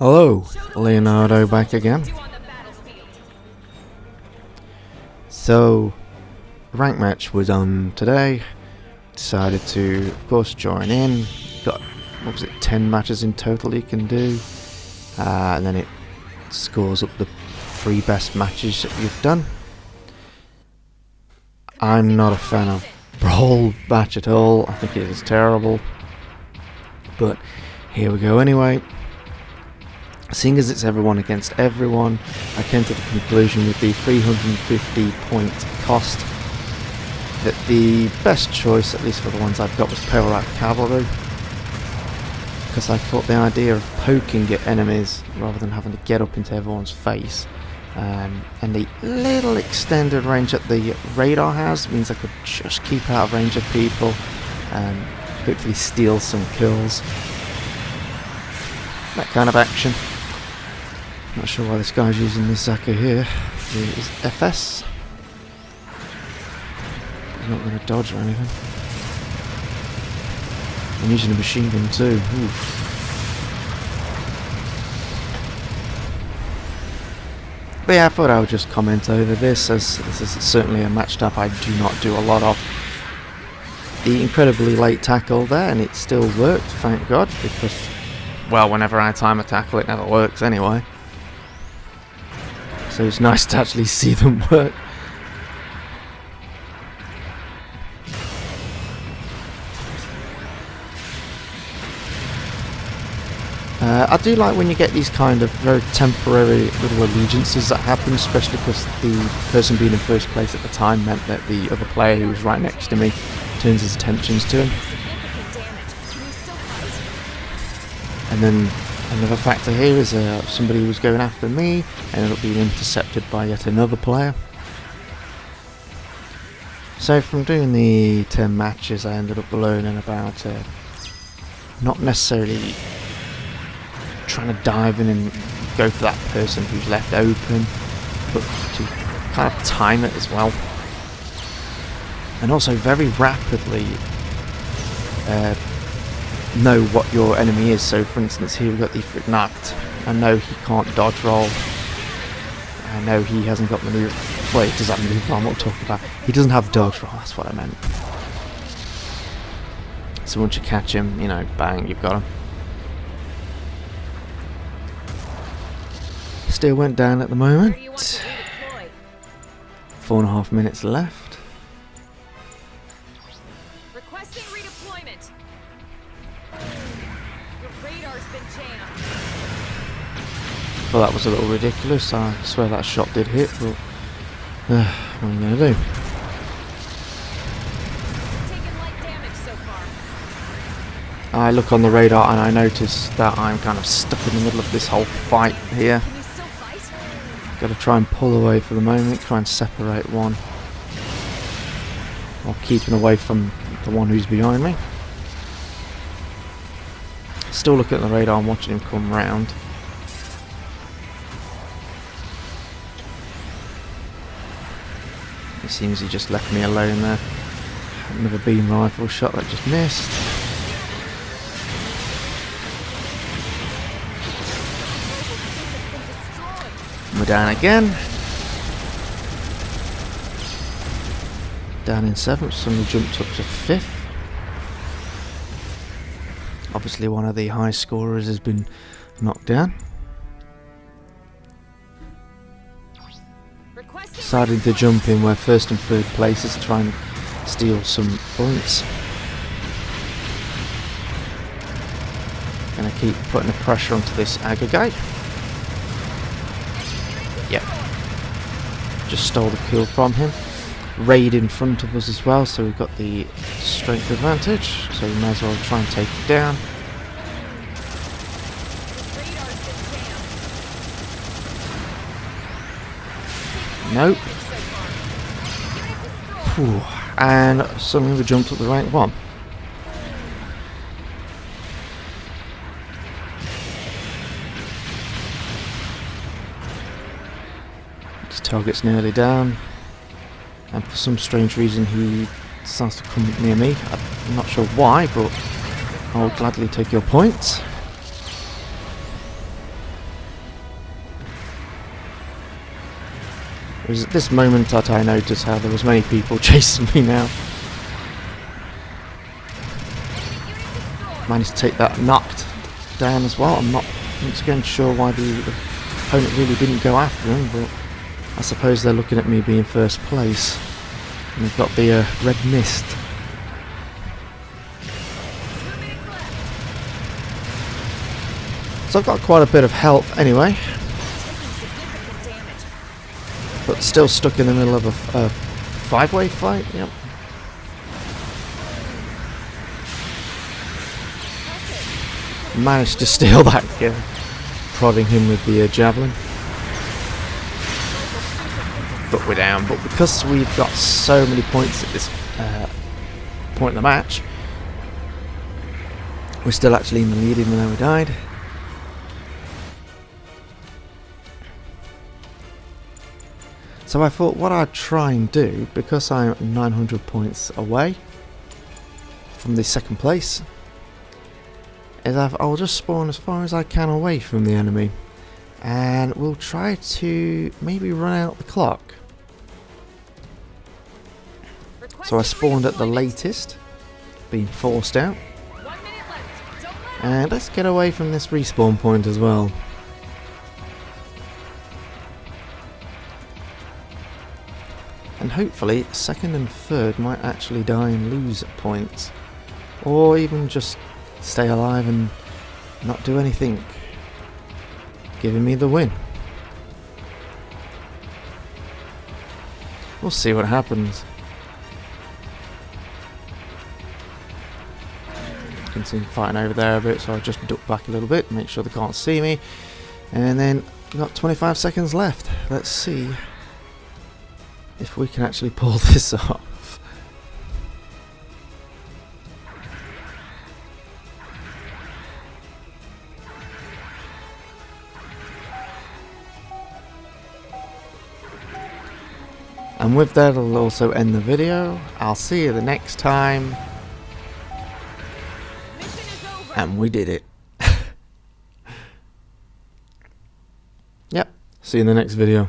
Hello, Leonardo back again. So, rank match was on today. Decided to, of course, join in. Got, what was it, 10 matches in total you can do. And then it scores up the 3 best matches that you've done. I'm not a fan of Brawl match at all. I think it is terrible. But here we go anyway. Seeing as it's everyone against everyone, I came to the conclusion with the 350 point cost that the best choice, at least for the ones I've got, was K-RyuHK Cavalry, because I thought the idea of poking at enemies rather than having to get up into everyone's face, and the little extended range that the radar has means I could just keep out of range of people and hopefully steal some kills. That kind of action. Not sure why this guy's using this Zaka here. His FS. He's not going to dodge or anything. I'm using a machine gun too. Oof. But yeah, I thought I would just comment over this, as this is certainly a match type I do not do a lot of. The incredibly late tackle there, and it still worked, thank God, because, well, whenever I time a tackle it never works anyway. So it's nice to actually see them work. I do like when you get these kind of very temporary little allegiances that happen, especially because the person being in first place at the time meant that the other player who was right next to me turns his attentions to him. And then another factor here is somebody who was going after me ended up being intercepted by yet another player. So from doing the 10 matches, I ended up learning about not necessarily trying to dive in and go for that person who's left open, but to kind of time it as well. And also very rapidly know what your enemy is. So for instance, here we've got the Knocked. I know he can't dodge roll. I know he hasn't got maneuver. Well, he does have maneuver, I'm not talking about. He doesn't have dodge roll, that's what I meant. So once you catch him, you know, bang, you've got him. Still went down at the moment. 4.5 minutes left. Requesting redeployment. Your radar's been jammed. Well, that was a little ridiculous. I swear that shot did hit, but what am I going to do? Taking light damage so far. I look on the radar and I notice that I'm kind of stuck in the middle of this whole fight here. Can you still fight? Got to try and pull away for the moment, try and separate one, while keeping away from the one who's behind me. Still looking at the radar and watching him come round. It seems he just left me alone there. Another beam rifle shot that just missed. We're down again. Down in 7th, suddenly jumped up to 5th. Obviously one of the high scorers has been knocked down. Decided to jump in where 1st and 3rd places to try and steal some points. Gonna keep putting the pressure onto this aggregate. Yep. Just stole the kill from him. Raid in front of us as well, so we've got the strength advantage, so we may as well try and take it down. Nope. Whew. And suddenly we jumped up the rank 1. This target's nearly down, and for some strange reason he decides to come near me. I'm not sure why, but I'll gladly take your points. was at this moment that I noticed how there was many people chasing me now. Managed to take that knocked down as well. I'm not once again sure why the opponent really didn't go after him, but I suppose they're looking at me being first place. And we've got the red mist. So I've got quite a bit of health anyway, but still stuck in the middle of a five-way fight. Yep. Managed to steal that kill, prodding him with the javelin. But we're down. But because we've got so many points at this point in the match, we're still actually in the lead even though we died. So I thought what I'd try and do, because I'm 900 points away from the second place, is I'll just spawn as far as I can away from the enemy, and we'll try to maybe run out the clock. So I spawned at the latest, being forced out, and let's get away from this respawn point as well. And hopefully second and third might actually die and lose points, or even just stay alive and not do anything, giving me the win. We'll see what happens. You can see them fighting over there a bit, so I'll just duck back a little bit, make sure they can't see me. And then we've got 25 seconds left. Let's see if we can actually pull this off. And with that, I'll also end the video. I'll see you the next time. And we did it. Yep. See you in the next video.